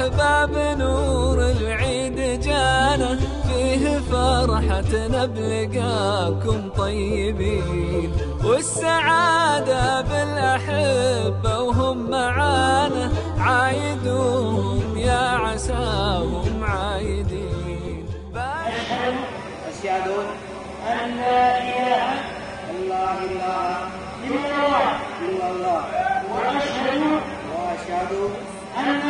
أحباب نور العيد جانا، فيه فرحتنا بلقاكم طيبين، والسعادة بالأحبة وهم معانا، عايدوهم يا عساهم عايدين. أشهد أن لا إله إلا الله وأشهد أن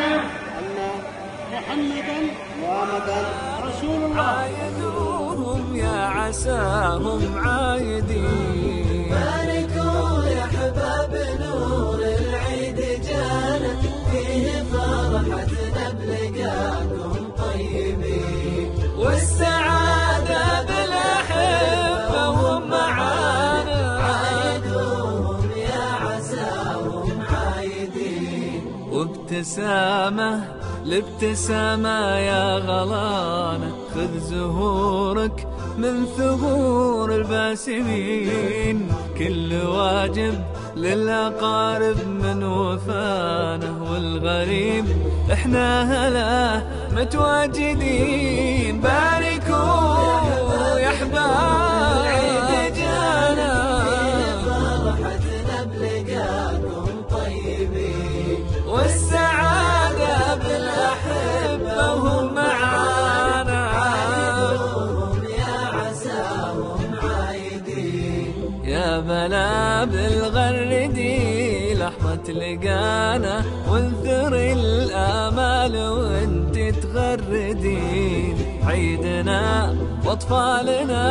محمدا رسول الله. عايدوهم يا عساهم عايدين. باركوا يا أحباب نور العيد جانا، فيه فرحتنا بلقاكم طيبين، والسعادة بالأحبة وهم معانا، عايدوهم يا عساهم عايدين. وابتسامة الابتسامة يا غلانة، خذ زهورك من ثغور الباسمين، كل واجب للأقارب من وفانه، والغريب احنا هلا متواجدين. باركوا يا احباب العيد جانا، فرحتنا بلقاكم طيبين، والسعادة بالأحبة وهم معانا، عايدوهم يا عساهم عايدين. يا بلا بالغردي لحظة لقانا، وانثر الآمال وانت تغردين، عيدنا واطفالنا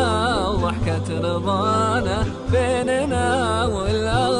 وضحكة رضانا بيننا والأغاني.